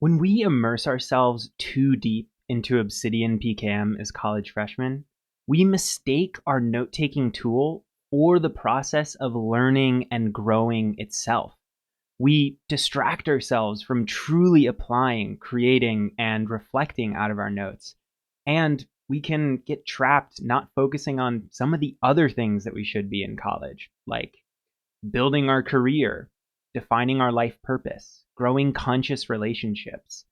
When we immerse ourselves too deep into Obsidian PKM as college freshmen, we mistake our note-taking tool for the process of learning and growing itself. We distract ourselves from truly applying, creating, and reflecting out of our notes. And we can get trapped not focusing on some of the other things that we should be in college, like building our career, defining our life purpose, growing conscious relationships,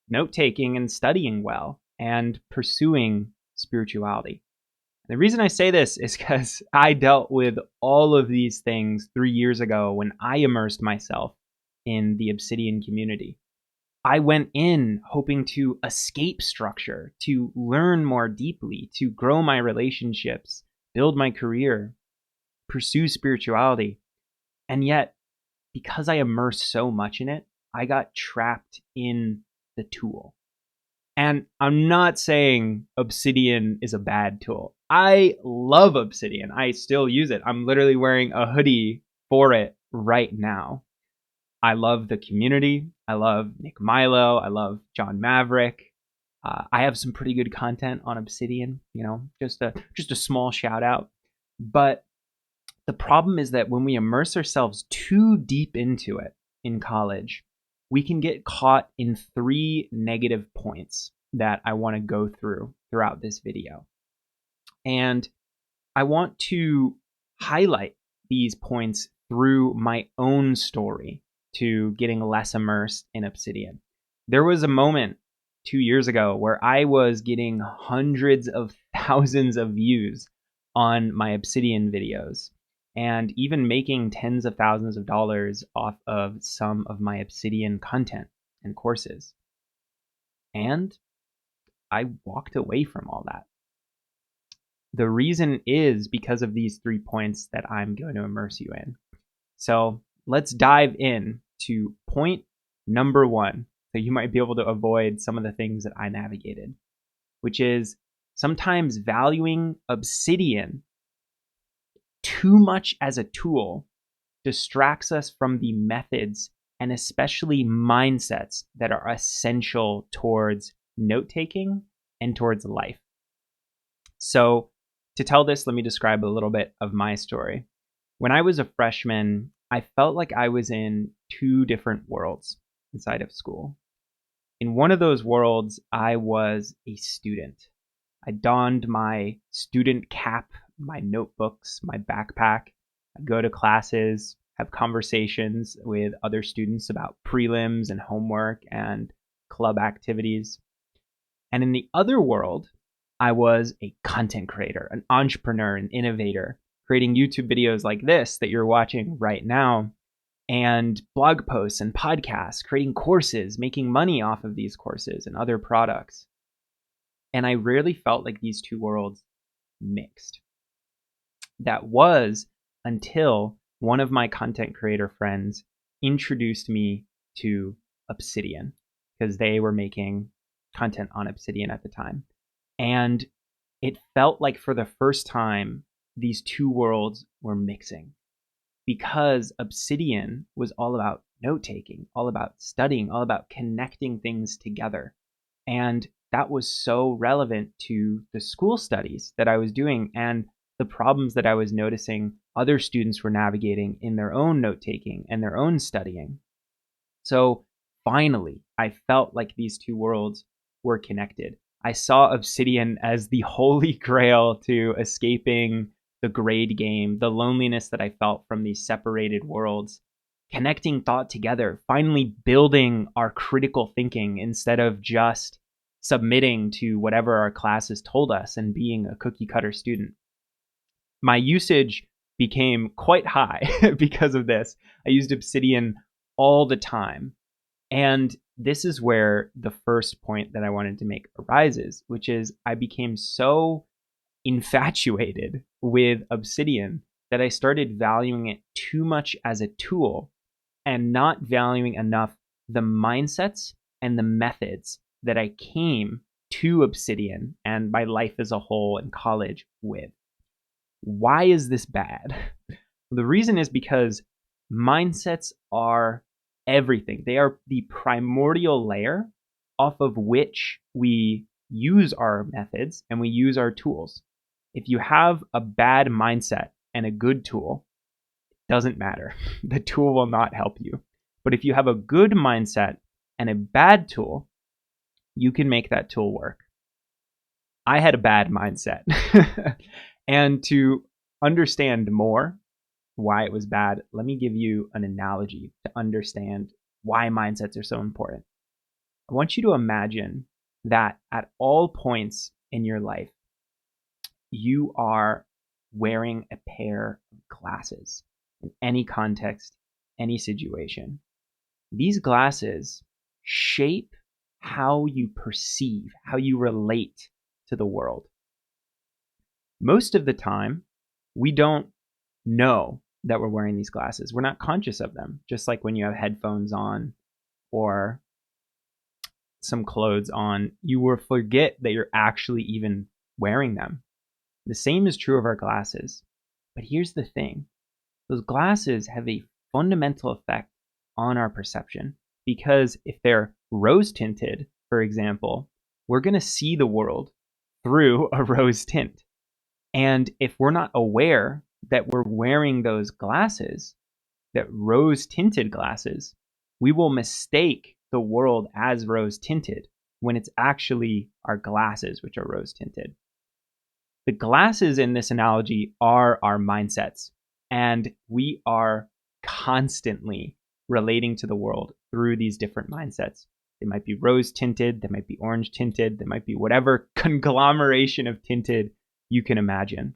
note taking and studying well, and pursuing spirituality. The reason I say this is because I dealt with all of these things 3 years ago when I immersed myself in the Obsidian community. I went in hoping to escape structure, to learn more deeply, to grow my relationships, build my career, pursue spirituality. And yet, because I immersed so much in it, I got trapped in the tool. And I'm not saying Obsidian is a bad tool. I love Obsidian. I still use it. I'm literally wearing a hoodie for it right now. I love the community. I love Nick Milo. I love John Maverick. I have some pretty good content on Obsidian, just a small shout out. But the problem is that when we immerse ourselves too deep into it in college, we can get caught in 3 negative points that I want to go throughout this video. And I want to highlight these points through my own story to getting less immersed in Obsidian. There was a moment 2 years ago where I was getting hundreds of thousands of views on my Obsidian videos and even making tens of thousands of dollars off of some of my Obsidian content and courses. And I walked away from all that. The reason is because of these 3 points that I'm going to immerse you in. So let's dive in to point number 1, so you might be able to avoid some of the things that I navigated, which is sometimes valuing Obsidian too much as a tool distracts us from the methods and especially mindsets that are essential towards note-taking and towards life. So to tell this, let me describe a little bit of my story. When I was a freshman, I felt like I was in 2 different worlds inside of school. In one of those worlds, I was a student. I donned my student cap, my notebooks, my backpack. I'd go to classes, have conversations with other students about prelims and homework and club activities. And in the other world, I was a content creator, an entrepreneur, an innovator, creating YouTube videos like this that you're watching right now, and blog posts and podcasts, creating courses, making money off of these courses and other products. And I rarely felt like these 2 worlds mixed. That was until one of my content creator friends introduced me to Obsidian, because they were making content on Obsidian at the time. And it felt like for the first time, these 2 worlds were mixing, because Obsidian was all about note-taking, all about studying, all about connecting things together. And that was so relevant to the school studies that I was doing and the problems that I was noticing other students were navigating in their own note-taking and their own studying. So finally, I felt like these 2 worlds were connected. I saw Obsidian as the holy grail to escaping the grade game, the loneliness that I felt from these separated worlds, connecting thought together, finally building our critical thinking instead of just submitting to whatever our classes told us and being a cookie cutter student. My usage became quite high because of this. I used Obsidian all the time. And this is where the first point that I wanted to make arises, which is I became so infatuated with Obsidian that I started valuing it too much as a tool and not valuing enough the mindsets and the methods that I came to Obsidian and my life as a whole in college with. Why is this bad? The reason is because mindsets are everything. They are the primordial layer off of which we use our methods and we use our tools. If you have a bad mindset and a good tool, it doesn't matter. The tool will not help you. But if you have a good mindset and a bad tool, you can make that tool work. I had a bad mindset. And to understand more why it was bad, let me give you an analogy to understand why mindsets are so important. I want you to imagine that at all points in your life, you are wearing a pair of glasses in any context, any situation. These glasses shape how you perceive, how you relate to the world. Most of the time, we don't know that we're wearing these glasses. We're not conscious of them, just like when you have headphones on or some clothes on, you will forget that you're actually even wearing them. The same is true of our glasses. But here's the thing. Those glasses have a fundamental effect on our perception, because if they're rose tinted, for example, we're going to see the world through a rose tint. And if we're not aware that we're wearing those glasses, that rose tinted glasses, we will mistake the world as rose tinted when it's actually our glasses which are rose tinted. The glasses in this analogy are our mindsets, and we are constantly relating to the world through these different mindsets. They might be rose tinted, they might be orange tinted, they might be whatever conglomeration of tinted you can imagine.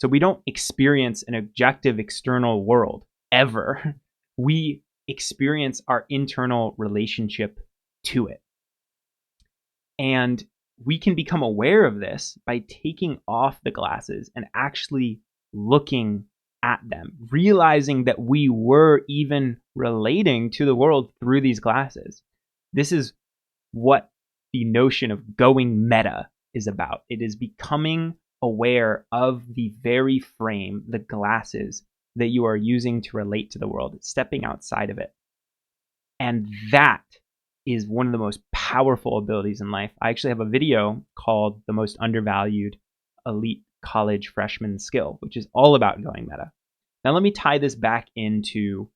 So we don't experience an objective external world ever. We experience our internal relationship to it. And we can become aware of this by taking off the glasses and actually looking at them, realizing that we were even relating to the world through these glasses. This is what the notion of going meta is about. It is becoming aware of the very frame, the glasses that you are using to relate to the world, stepping outside of it. And that is one of the most powerful abilities in life. I actually have a video called The Most Undervalued Elite College Freshman Skill, which is all about going meta. Now let me tie this back into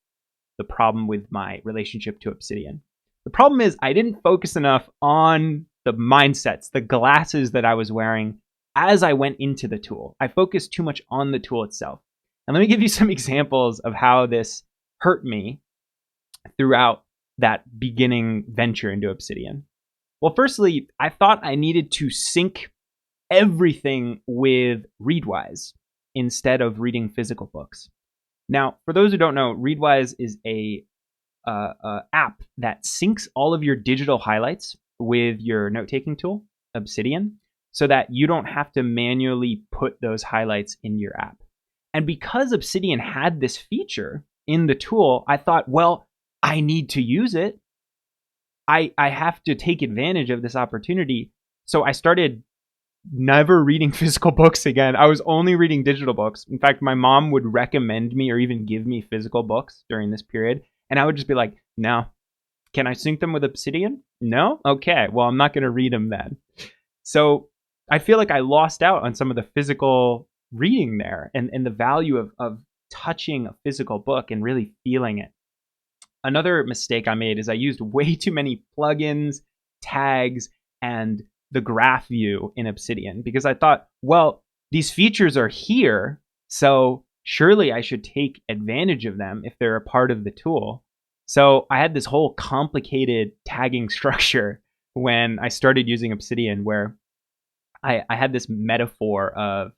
the problem with my relationship to Obsidian. The problem is I didn't focus enough on the mindsets, the glasses that I was wearing as I went into the tool. I focused too much on the tool itself. And let me give you some examples of how this hurt me throughout that beginning venture into Obsidian. Well, firstly, I thought I needed to sync everything with Readwise instead of reading physical books. Now, for those who don't know, Readwise is a app that syncs all of your digital highlights with your note-taking tool, Obsidian, so that you don't have to manually put those highlights in your app. And because Obsidian had this feature in the tool, I thought, well, I need to use it. I have to take advantage of this opportunity. So I started never reading physical books again. I was only reading digital books. In fact, my mom would recommend me or even give me physical books during this period. And I would just be like, no. Can I sync them with Obsidian? No? Okay. Well, I'm not going to read them then. So I feel like I lost out on some of the physical reading there and the value of touching a physical book and really feeling it. Another mistake I made is I used way too many plugins, tags, and the graph view in Obsidian because I thought, well, these features are here, so surely I should take advantage of them if they're a part of the tool. So I had this whole complicated tagging structure when I started using Obsidian where I had this metaphor of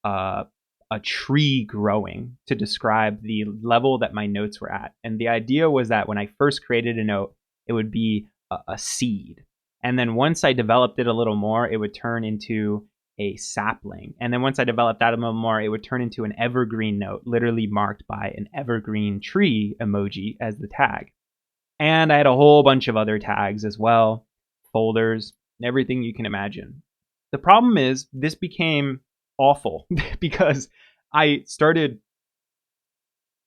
a tree growing to describe the level that my notes were at. And the idea was that when I first created a note, it would be a seed. And then once I developed it a little more, it would turn into a sapling. And then once I developed that a little more, it would turn into an evergreen note, literally marked by an evergreen tree emoji as the tag. And I had a whole bunch of other tags as well, folders, and everything you can imagine. The problem is this became awful because I started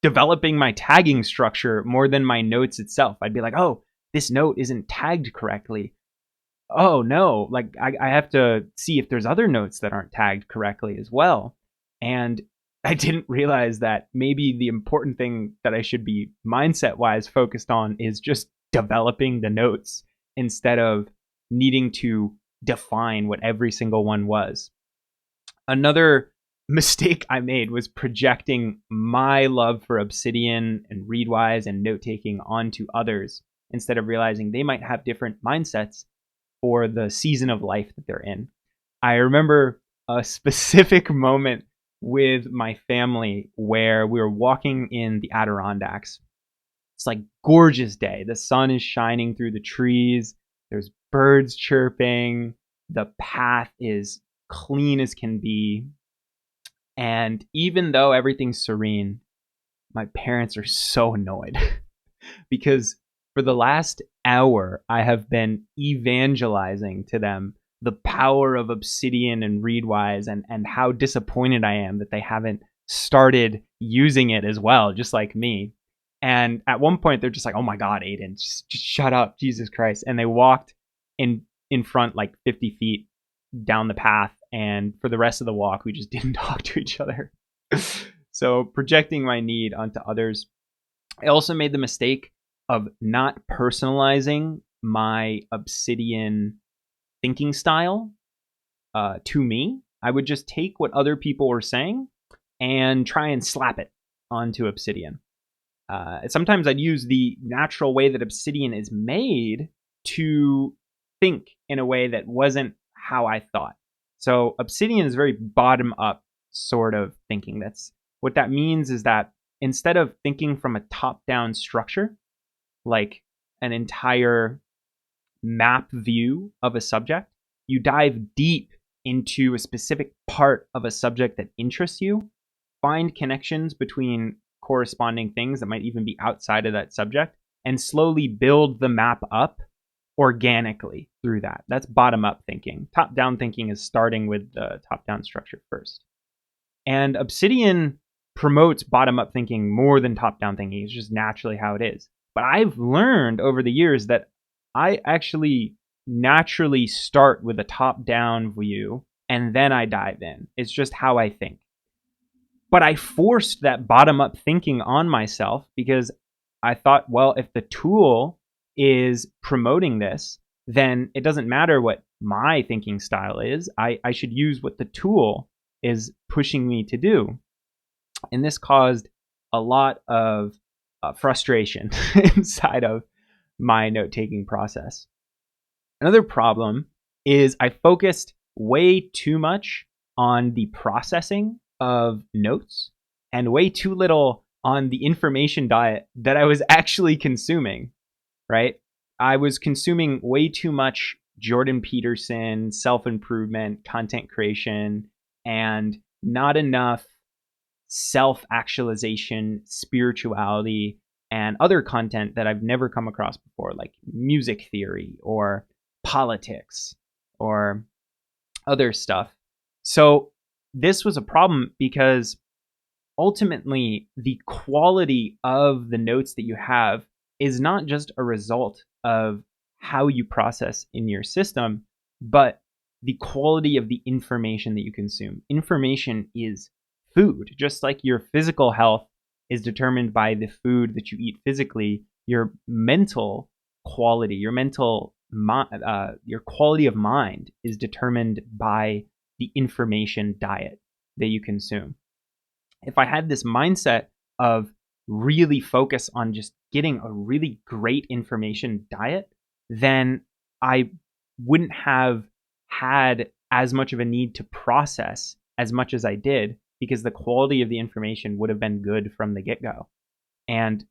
developing my tagging structure more than my notes itself. I'd be like, oh, this note isn't tagged correctly. Oh no, like I have to see if there's other notes that aren't tagged correctly as well. And I didn't realize that maybe the important thing that I should be mindset wise focused on is just developing the notes instead of needing to define what every single one was. Another mistake I made was projecting my love for Obsidian and Readwise and note taking onto others instead of realizing they might have different mindsets for the season of life that they're in. I remember a specific moment with my family where we were walking in the Adirondacks. It's like gorgeous day. The sun is shining through the trees. There's birds chirping. The path is clean as can be. And even though everything's serene, my parents are so annoyed because for the last hour, I have been evangelizing to them the power of Obsidian and Readwise and how disappointed I am that they haven't started using it as well, just like me. And at one point, they're just like, oh my God, Aiden, just shut up, Jesus Christ. And they walked in front like 50 feet down the path. And for the rest of the walk, we just didn't talk to each other. So projecting my need onto others. I also made the mistake of not personalizing my Obsidian thinking style to me. I would just take what other people were saying and try and slap it onto Obsidian. Sometimes I'd use the natural way that Obsidian is made to think in a way that wasn't how I thought. So Obsidian is very bottom-up sort of thinking. What that means is that instead of thinking from a top-down structure, like an entire map view of a subject, you dive deep into a specific part of a subject that interests you, find connections between corresponding things that might even be outside of that subject, and slowly build the map up organically through that. That's bottom-up thinking. Top-down thinking is starting with the top-down structure first. And Obsidian promotes bottom-up thinking more than top-down thinking. It's just naturally how it is. But I've learned over the years that I actually naturally start with a top-down view and then I dive in. It's just how I think. But I forced that bottom-up thinking on myself because I thought, well, if the tool is promoting this, then it doesn't matter what my thinking style is. I should use what the tool is pushing me to do. And this caused a lot of frustration inside of my note-taking process. Another problem is I focused way too much on the processing of notes and way too little on the information diet that I was actually consuming, right? I was consuming way too much Jordan Peterson, self-improvement, content creation, and not enough self-actualization, spirituality, and other content that I've never come across before, like music theory or politics or other stuff. So this was a problem because ultimately the quality of the notes that you have is not just a result of how you process in your system, but the quality of the information that you consume. Information is food. Just like your physical health is determined by the food that you eat physically, your mental quality, your quality of mind is determined by the information diet that you consume. If I had this mindset of really focus on just getting a really great information diet, then I wouldn't have had as much of a need to process as much as I did because the quality of the information would have been good from the get-go. And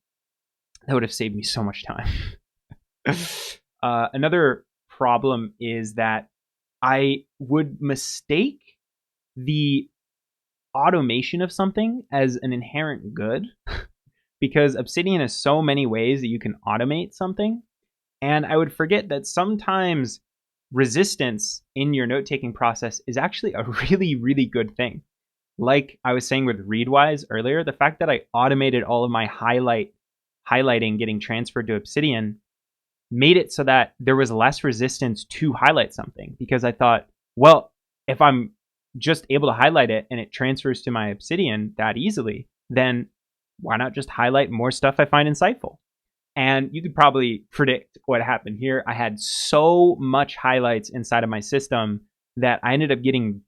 that would have saved me so much time. Another problem is that I would mistake the automation of something as an inherent good because Obsidian has so many ways that you can automate something. And I would forget that sometimes resistance in your note-taking process is actually a really, really good thing. like I was saying with Readwise earlier, the fact that I automated all of my highlighting getting transferred to Obsidian made it so that there was less resistance to highlight something, because I thought, well, if I'm just able to highlight it and it transfers to my Obsidian that easily, then why not just highlight more stuff I find insightful? And you could probably predict what happened here. I had so much highlights inside of my system that I ended up getting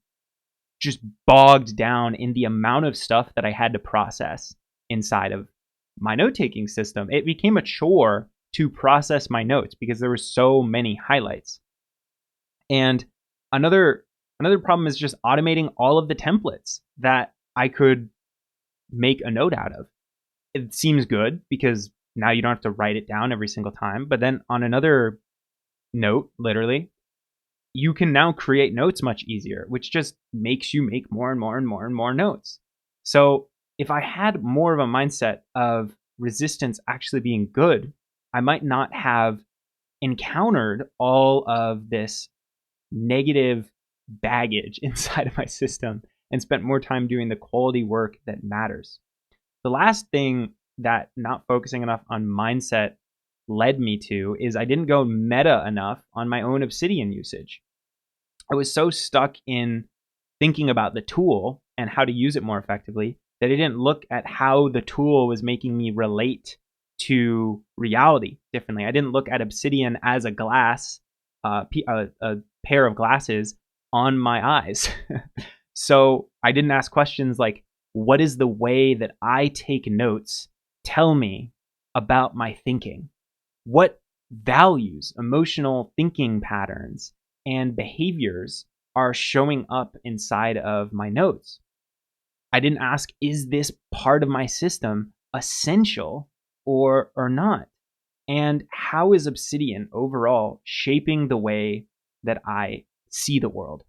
just bogged down in the amount of stuff that I had to process inside of my note-taking system. It became a chore to process my notes because there were so many highlights. And another problem is just automating all of the templates that I could make a note out of. It seems good because now you don't have to write it down every single time. But then on another note, literally, you can now create notes much easier, which just makes you make more and more and more and more notes. So if I had more of a mindset of resistance actually being good, I might not have encountered all of this negative baggage inside of my system and spent more time doing the quality work that matters. The last thing that not focusing enough on mindset led me to is I didn't go meta enough on my own Obsidian usage. I was so stuck in thinking about the tool and how to use it more effectively that I didn't look at how the tool was making me relate to reality differently. I didn't look at Obsidian as a glass, a pair of glasses on my eyes. So I didn't ask questions like, what is the way that I take notes tell me about my thinking? What values, emotional thinking patterns, and behaviors are showing up inside of my notes? I didn't ask, is this part of my system essential or not? And how is Obsidian overall shaping the way that I see the world?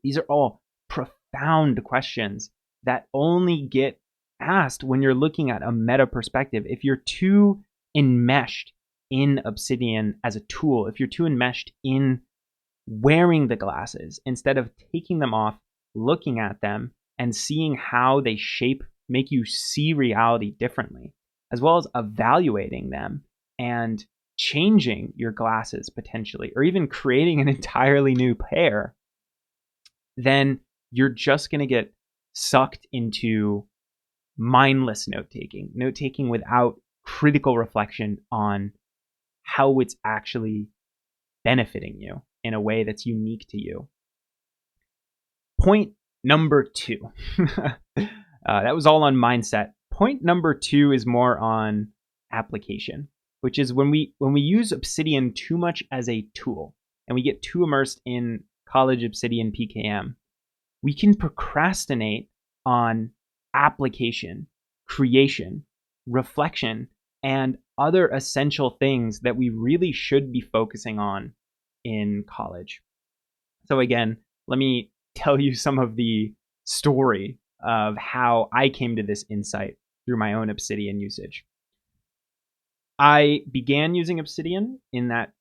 These are all profound questions that only get asked when you're looking at a meta perspective. If you're too enmeshed in Obsidian as a tool, if you're too enmeshed in wearing the glasses instead of taking them off, looking at them, and seeing how they make you see reality differently, as well as evaluating them and changing your glasses potentially, or even creating an entirely new pair, then you're just going to get sucked into mindless note taking without critical reflection on how it's actually benefiting you in a way that's unique to you. Point number 2. That was all on mindset. Point number 2 is more on application, which is when we use Obsidian too much as a tool and we get too immersed in college Obsidian PKM, we can procrastinate on application, creation, reflection, and other essential things that we really should be focusing on in college. So again, let me tell you some of the story of how I came to this insight through my own Obsidian usage. I began using Obsidian in that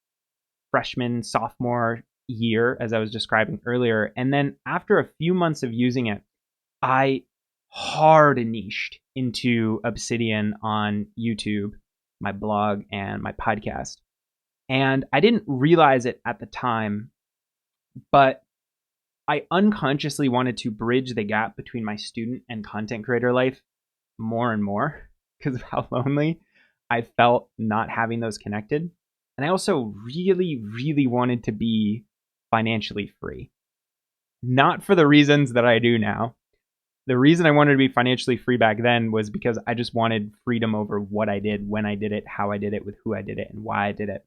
freshman, sophomore year, as I was describing earlier. And then after a few months of using it, I hard niched into Obsidian on YouTube, my blog, and my podcast. And I didn't realize it at the time, but I unconsciously wanted to bridge the gap between my student and content creator life more and more because of how lonely I felt not having those connected. And I also really, really wanted to be financially free. Not for the reasons that I do now. The reason I wanted to be financially free back then was because I just wanted freedom over what I did, when I did it, how I did it, with who I did it, and why I did it,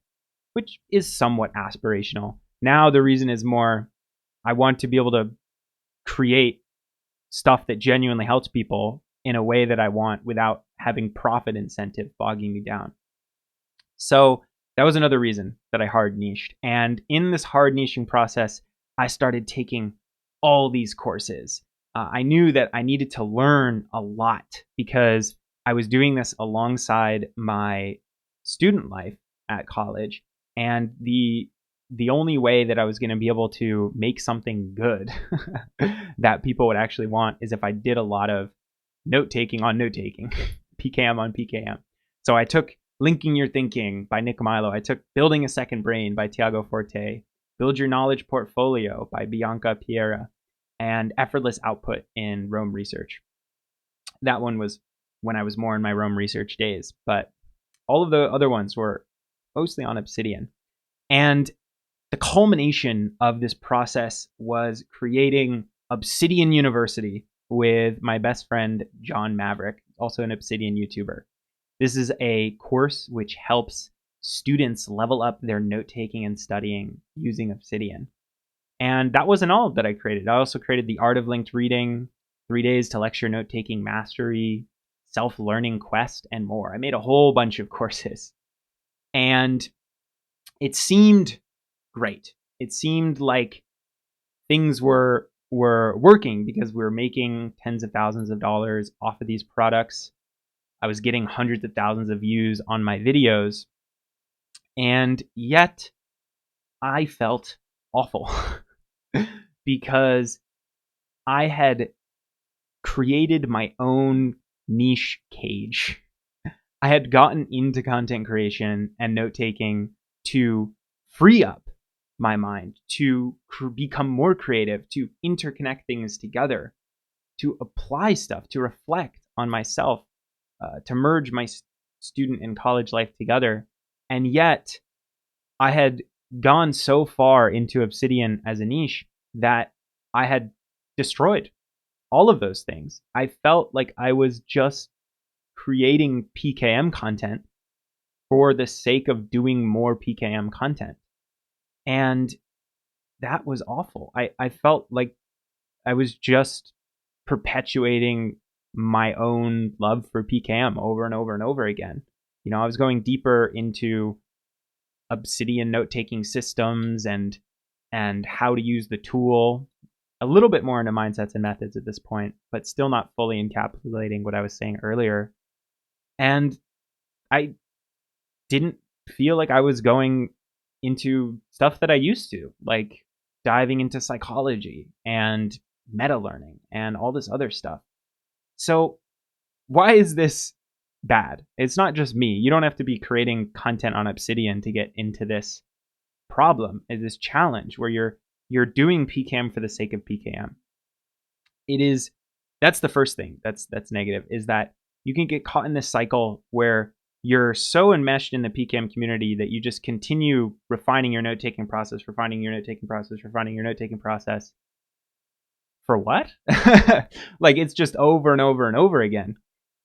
which is somewhat aspirational. Now the reason is more, I want to be able to create stuff that genuinely helps people in a way that I want without having profit incentive bogging me down. So that was another reason that I hard niched. And in this hard niching process, I started taking all these courses. I knew that I needed to learn a lot because I was doing this alongside my student life at college. And the the only way that I was going to be able to make something good that people would actually want is if I did a lot of note taking on note taking, PKM on PKM. So I took Linking Your Thinking by Nick Milo. I took Building a Second Brain by Tiago Forte, Build Your Knowledge Portfolio by Bianca Piera, and Effortless Output in Rome Research. That one was when I was more in my Rome Research days, but all of the other ones were mostly on Obsidian. And the culmination of this process was creating Obsidian University with my best friend, John Maverick, also an Obsidian YouTuber. This is a course which helps students level up their note-taking and studying using Obsidian. And that wasn't all that I created. I also created the Art of Linked Reading, 3 Days to Lecture Note-Taking Mastery, Self-Learning Quest, and more. I made a whole bunch of courses. And it seemed great. It seemed like things were working because we were making tens of thousands of dollars off of these products. I was getting hundreds of thousands of views on my videos. And yet I felt awful because I had created my own niche cage. I had gotten into content creation and note taking to free up my mind, to become more creative, to interconnect things together, to apply stuff, to reflect on myself, to merge my student and college life together. And yet I had gone so far into Obsidian as a niche that I had destroyed all of those things. I felt like I was just creating PKM content for the sake of doing more PKM content. And that was awful. I felt like I was just perpetuating my own love for PKM over and over and over again. You know, I was going deeper into Obsidian note-taking systems and how to use the tool, a little bit more into mindsets and methods at this point, but still not fully encapsulating what I was saying earlier. And I didn't feel like I was going into stuff that I used to, like diving into psychology and meta learning and all this other stuff. So why is this bad? It's not just me. You don't have to be creating content on Obsidian to get into this problem, this challenge where you're doing PKM for the sake of PKM. That's the first thing that's negative, is that you can get caught in this cycle where you're so enmeshed in the PKM community that you just continue refining your note-taking process. For what? Like, it's just over and over and over again.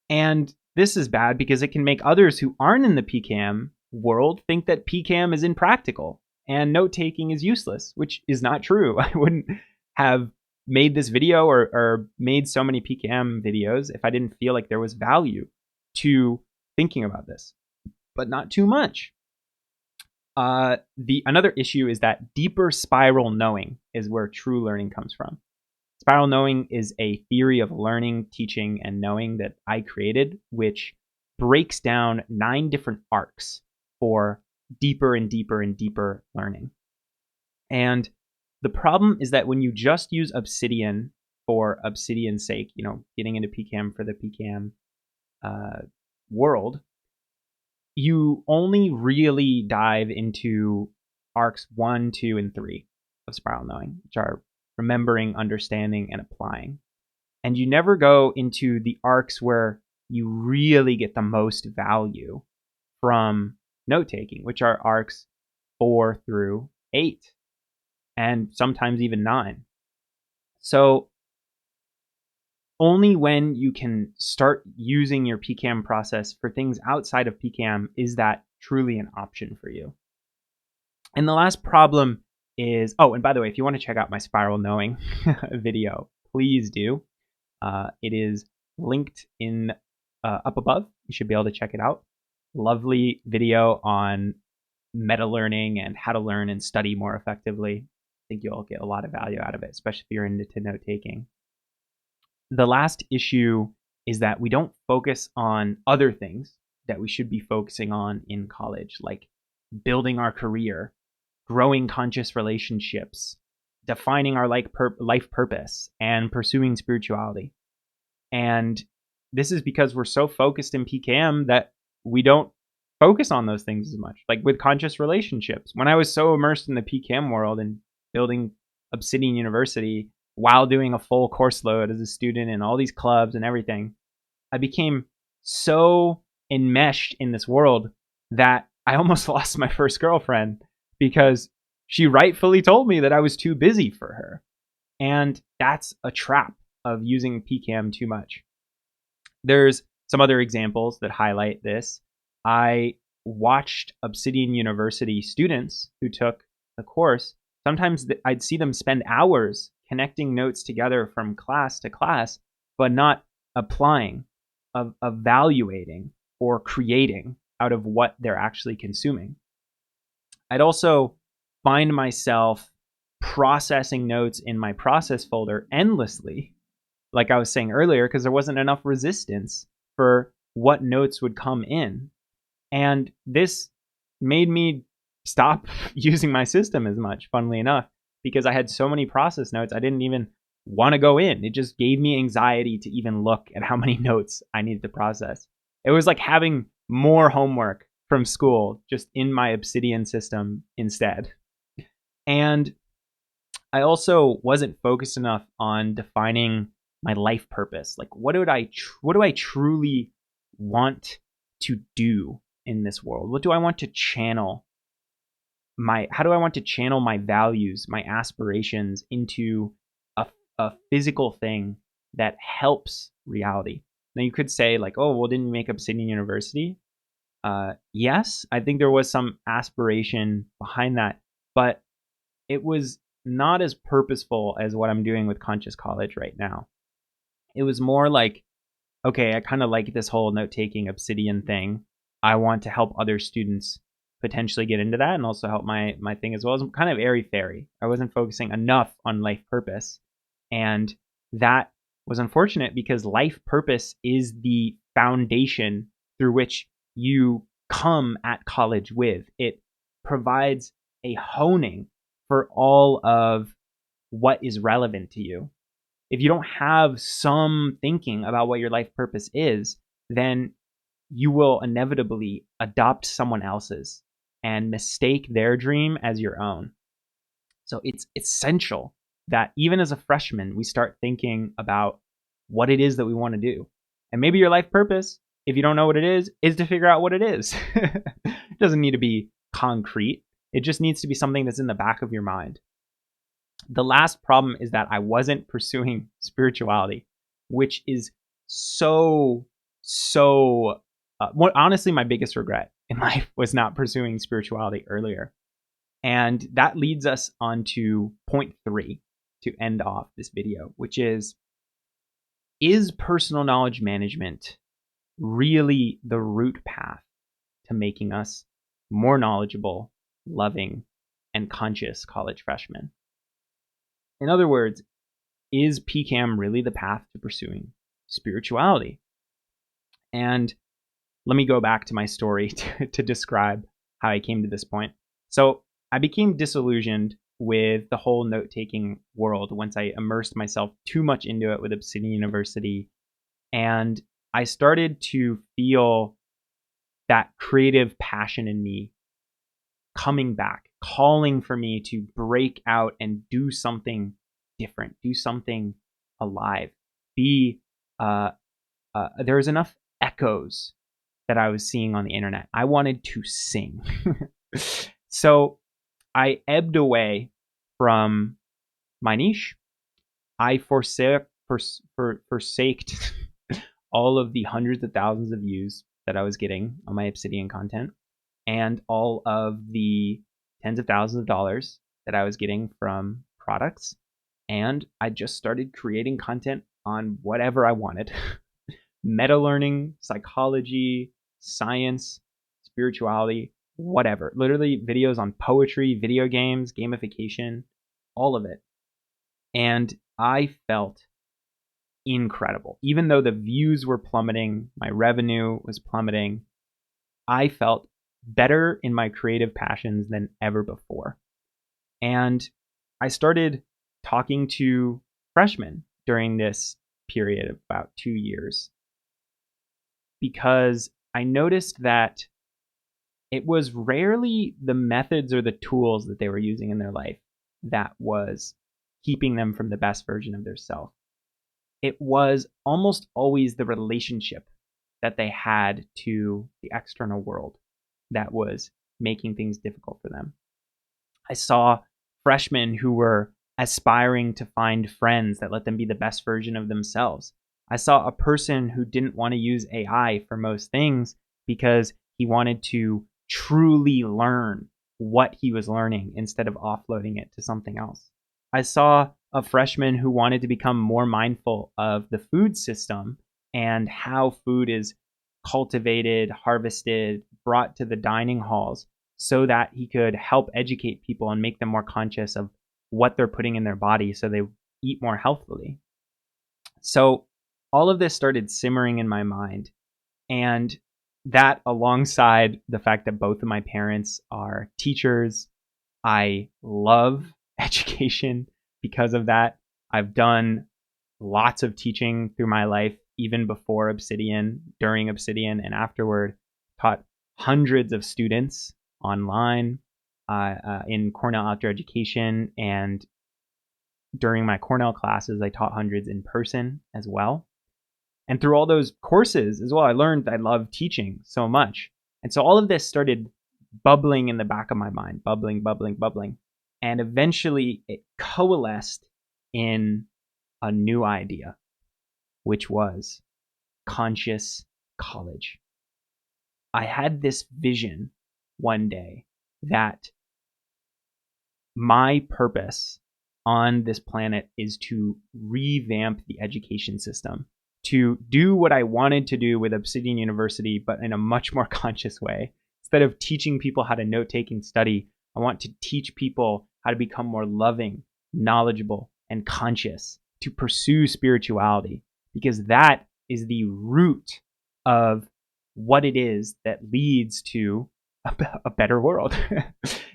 And this is bad because it can make others who aren't in the PKM world think that PKM is impractical and note-taking is useless, which is not true. I wouldn't have made this video or made so many PKM videos if I didn't feel like there was value to thinking about this, but not too much. Another issue is that deeper spiral knowing is where true learning comes from. Spiral knowing is a theory of learning, teaching, and knowing that I created, which breaks down 9 different arcs for deeper and deeper and deeper learning. And the problem is that when you just use Obsidian for Obsidian's sake, you know, getting into PKM for the PKM world, you only really dive into arcs 1, 2, and 3 of spiral knowing, which are remembering, understanding, and applying. And you never go into the arcs where you really get the most value from note-taking, which are arcs 4 through 8, and sometimes even 9. So only when you can start using your PKM process for things outside of PKM is that truly an option for you. And the last problem is, oh, and by the way, if you want to check out my spiral knowing video, please do. It is linked in up above. You should be able to check it out. Lovely video on meta learning and how to learn and study more effectively. I think you'll get a lot of value out of it, especially if you're into note taking. The last issue is that we don't focus on other things that we should be focusing on in college, like building our career, growing conscious relationships, defining our life purpose, and pursuing spirituality. And this is because we're so focused in PKM that we don't focus on those things as much. Like with conscious relationships, when I was so immersed in the PKM world and building Obsidian University while doing a full course load as a student in all these clubs and everything, I became so enmeshed in this world that I almost lost my first girlfriend because she rightfully told me that I was too busy for her. And that's a trap of using PKM too much. There's some other examples that highlight this. I watched Obsidian University students who took the course. Sometimes I'd see them spend hours connecting notes together from class to class, but not applying, evaluating, or creating out of what they're actually consuming. I'd also find myself processing notes in my process folder endlessly, like I was saying earlier, because there wasn't enough resistance for what notes would come in. And this made me stop using my system as much, funnily enough, because I had so many process notes, I didn't even want to go in. It just gave me anxiety to even look at how many notes I needed to process. It was like having more homework from school just in my Obsidian system instead. And I also wasn't focused enough on defining my life purpose. Like, what do I truly want to do in this world? What do I want to channel? How do I want to channel my values, my aspirations into a physical thing that helps reality? Now you could say like, oh, well, didn't you make Obsidian University? Yes, I think there was some aspiration behind that, but it was not as purposeful as what I'm doing with Conscious College right now. It was more like, okay, I kind of like this whole note-taking Obsidian thing. I want to help other students potentially get into that and also help my thing as well. It was kind of airy-fairy. I wasn't focusing enough on life purpose. And that was unfortunate because life purpose is the foundation through which you come at college with. It provides a honing for all of what is relevant to you. If you don't have some thinking about what your life purpose is, then you will inevitably adopt someone else's and mistake their dream as your own. So it's essential that even as a freshman, we start thinking about what it is that we want to do. And maybe your life purpose, if you don't know what it is to figure out what it is. It doesn't need to be concrete. It just needs to be something that's in the back of your mind. The last problem is that I wasn't pursuing spirituality, which is honestly, my biggest regret in life was not pursuing spirituality earlier. And that leads us on to point 3 to end off this video, which is personal knowledge management really the route path to making us more knowledgeable, loving, and conscious college freshmen? In other words, is PKM really the path to pursuing spirituality? And let me go back to my story to describe how I came to this point. So I became disillusioned with the whole note-taking world once I immersed myself too much into it with Obsidian University. And I started to feel that creative passion in me coming back, calling for me to break out and do something different, do something alive. There was enough echoes that I was seeing on the internet. I wanted to sing. So I ebbed away from my niche. I forsaked all of the hundreds of thousands of views that I was getting on my Obsidian content and all of the tens of thousands of dollars that I was getting from products. And I just started creating content on whatever I wanted. Meta learning, psychology, science, spirituality, whatever. Literally videos on poetry, video games, gamification, all of it. And I felt incredible. Even though the views were plummeting, my revenue was plummeting, I felt better in my creative passions than ever before. And I started talking to freshmen during this period of about 2 years because I noticed that it was rarely the methods or the tools that they were using in their life that was keeping them from the best version of their self. It was almost always the relationship that they had to the external world that was making things difficult for them. I saw freshmen who were aspiring to find friends that let them be the best version of themselves. I saw a person who didn't want to use AI for most things because he wanted to truly learn what he was learning instead of offloading it to something else. I saw a freshman who wanted to become more mindful of the food system and how food is cultivated, harvested, brought to the dining halls so that he could help educate people and make them more conscious of what they're putting in their body so they eat more healthily. So all of this started simmering in my mind. And that, alongside the fact that both of my parents are teachers, I love education because of that. I've done lots of teaching through my life, even before Obsidian, during Obsidian, and afterward. Taught hundreds of students online in Cornell Outdoor Education, and during my Cornell classes, I taught hundreds in person as well. And through all those courses as well, I learned I love teaching so much. And so all of this started bubbling in the back of my mind, bubbling. And eventually it coalesced in a new idea, which was conscious college. I had this vision one day that my purpose on this planet is to revamp the education system, to do what I wanted to do with Obsidian University, but in a much more conscious way. Instead of teaching people how to note-take and study, I want to teach people how to become more loving, knowledgeable, and conscious, to pursue spirituality, because that is the root of what it is that leads to a better world.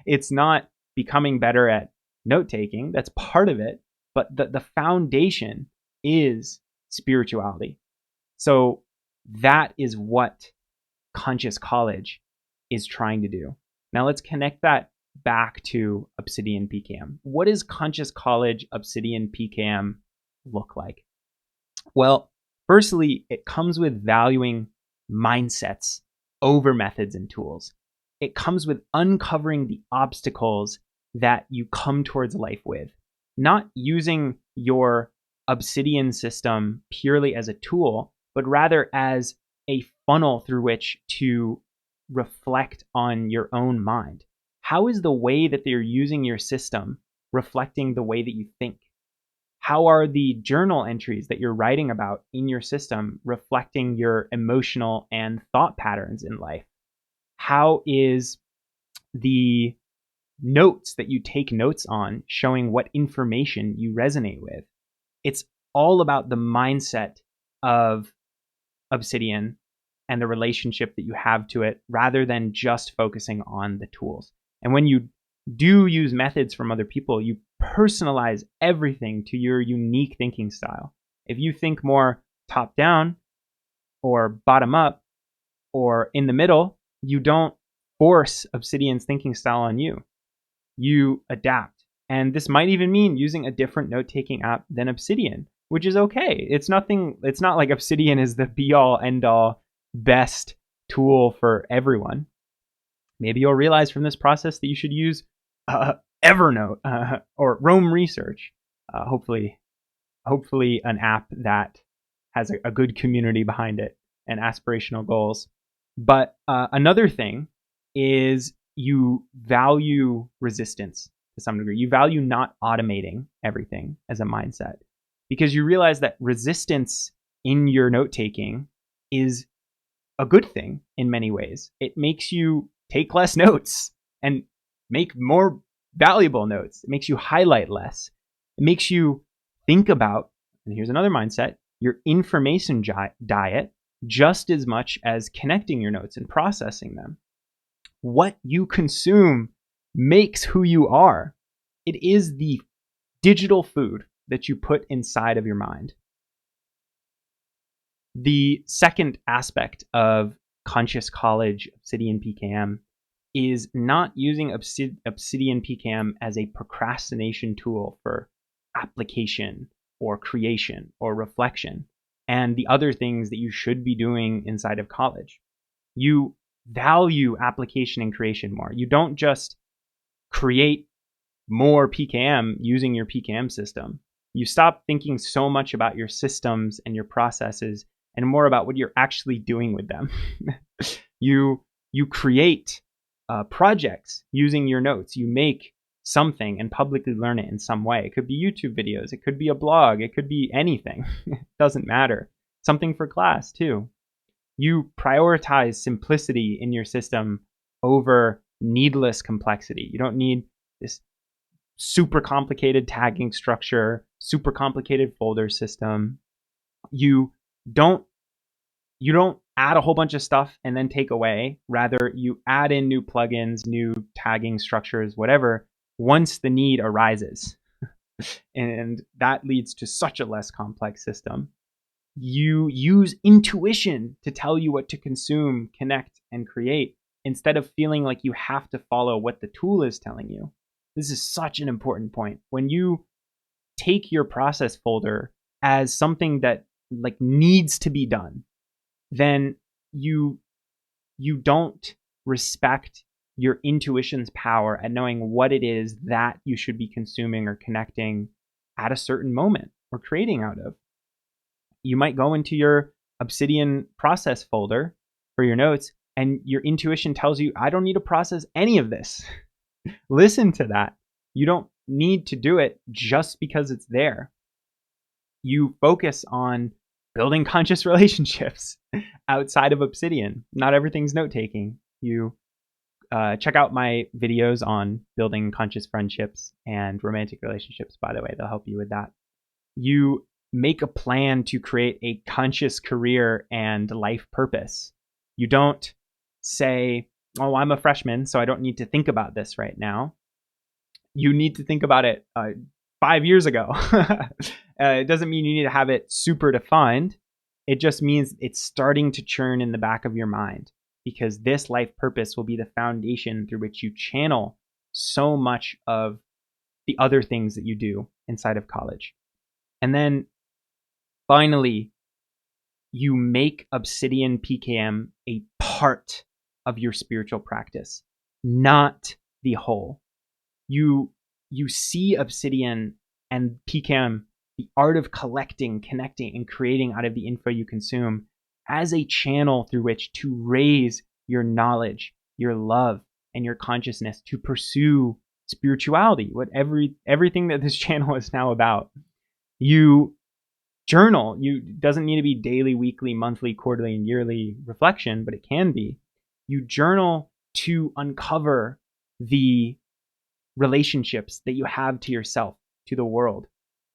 It's not becoming better at note-taking, that's part of it, but the foundation is spirituality. So that is what Conscious College is trying to do. Now let's connect that back to Obsidian PKM. What does Conscious College Obsidian PKM look like? Well, firstly, it comes with valuing mindsets over methods and tools. It comes with uncovering the obstacles that you come towards life with, not using your Obsidian system purely as a tool, but rather as a funnel through which to reflect on your own mind. How is the way that you're using your system reflecting the way that you think? How are the journal entries that you're writing about in your system reflecting your emotional and thought patterns in life? How is the notes that you take notes on showing what information you resonate with? It's all about the mindset of Obsidian and the relationship that you have to it, rather than just focusing on the tools. And when you do use methods from other people, you personalize everything to your unique thinking style. If you think more top down or bottom up or in the middle, you don't force Obsidian's thinking style on you. You adapt. And this might even mean using a different note-taking app than Obsidian, which is okay. It's not like Obsidian is the be-all, end-all, best tool for everyone. Maybe you'll realize from this process that you should use Evernote or Roam Research. Hopefully an app that has a good community behind it and aspirational goals. But another thing is you value resistance to some degree. You value not automating everything as a mindset, because you realize that resistance in your note-taking is a good thing in many ways. It makes you take less notes and make more valuable notes. It makes you highlight less. It makes you think about, and here's another mindset, your information diet just as much as connecting your notes and processing them. What you consume makes who you are. It is the digital food that you put inside of your mind. The second aspect of Conscious College Obsidian PKM is not using Obsidian PKM as a procrastination tool for application or creation or reflection and the other things that you should be doing inside of college. You value application and creation more. You don't just create more PKM using your PKM system. You stop thinking so much about your systems and your processes and more about what you're actually doing with them. you create projects using your notes. You make something and publicly learn it in some way. It could be YouTube videos. It could be a blog. It could be anything. It doesn't matter. Something for class too. You prioritize simplicity in your system over needless complexity. You don't need this super complicated tagging structure, super complicated folder system. You don't add a whole bunch of stuff and then take away. Rather, you add in new plugins, new tagging structures, whatever, once the need arises. And that leads to such a less complex system. You use intuition to tell you what to consume, connect, and create instead of feeling like you have to follow what the tool is telling you. This is such an important point. When you take your process folder as something that like needs to be done, then you don't respect your intuition's power at knowing what it is that you should be consuming or connecting at a certain moment or creating out of. You might go into your Obsidian process folder for your notes and your intuition tells you, I don't need to process any of this. Listen to that. You don't need to do it just because it's there. You focus on building conscious relationships outside of Obsidian. Not everything's note-taking. You check out my videos on building conscious friendships and romantic relationships, by the way. They'll help you with that. You make a plan to create a conscious career and life purpose. You don't say, oh, I'm a freshman, so I don't need to think about this right now. You need to think about it 5 years ago. It doesn't mean you need to have it super defined. It just means it's starting to churn in the back of your mind, because this life purpose will be the foundation through which you channel so much of the other things that you do inside of college. And then finally, you make Obsidian PKM a part of your spiritual practice, not the whole. You see Obsidian and PKM, the art of collecting, connecting, and creating out of the info you consume, as a channel through which to raise your knowledge, your love, and your consciousness to pursue spirituality, everything that this channel is now about. You journal. Doesn't need to be daily, weekly, monthly, quarterly, and yearly reflection, but it can be. You journal to uncover the relationships that you have to yourself, to the world.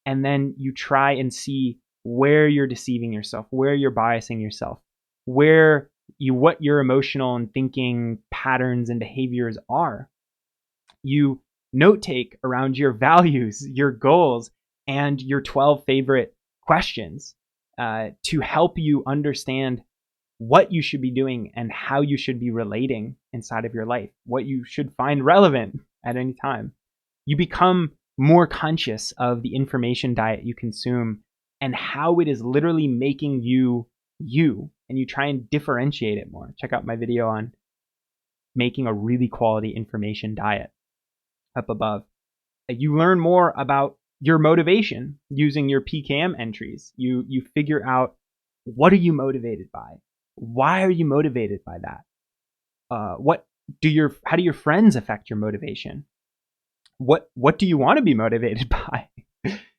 And then you try and see where you're deceiving yourself, where you're biasing yourself, what your emotional and thinking patterns and behaviors are. You note take around your values, your goals, and your 12 favorite questions to help you understand what you should be doing and how you should be relating inside of your life, what you should find relevant at any time. You become more conscious of the information diet you consume and how it is literally making you, and you try and differentiate it more. Check out my video on making a really quality information diet up above. You learn more about your motivation using your PKM entries. You figure out, what are you motivated by? Why are you motivated by that? How do your friends affect your motivation? What do you want to be motivated by?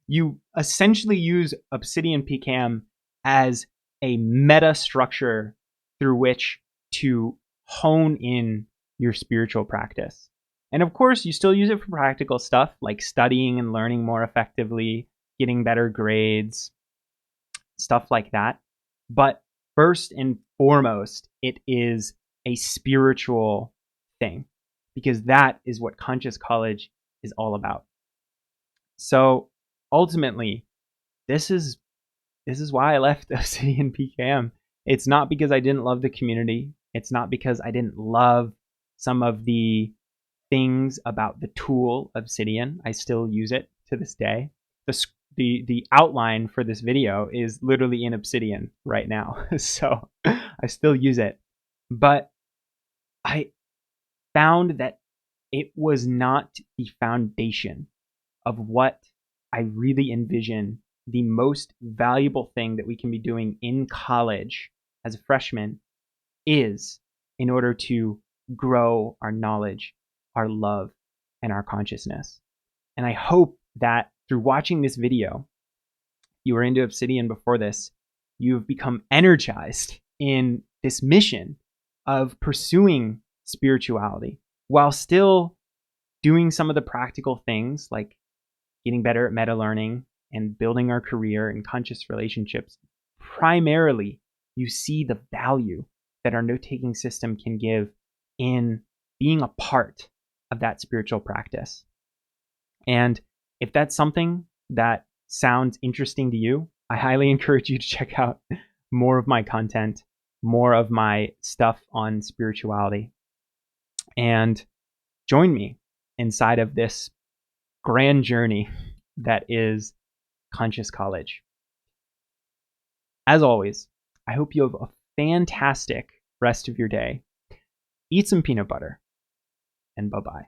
You essentially use Obsidian PKM as a meta structure through which to hone in your spiritual practice. And of course, you still use it for practical stuff like studying and learning more effectively, getting better grades, stuff like that. But first and foremost, it is a spiritual thing, because that is what Conscious College is all about. So ultimately, this is why I left Obsidian PKM. It's not because I didn't love the community. It's not because I didn't love some of the things about the tool Obsidian. I still use it to this day. The outline for this video is literally in Obsidian right now, so I still use it. But I found that it was not the foundation of what I really envision the most valuable thing that we can be doing in college as a freshman is in order to grow our knowledge, our love, and our consciousness. And I hope that through watching this video, you were into Obsidian before this, you've become energized in this mission of pursuing spirituality while still doing some of the practical things like getting better at meta learning and building our career and conscious relationships. Primarily, you see the value that our note-taking system can give in being a part of that spiritual practice. And if that's something that sounds interesting to you, I highly encourage you to check out more of my content, more of my stuff on spirituality, and join me inside of this grand journey that is Conscious College. As always, I hope you have a fantastic rest of your day. Eat some peanut butter, and bye-bye.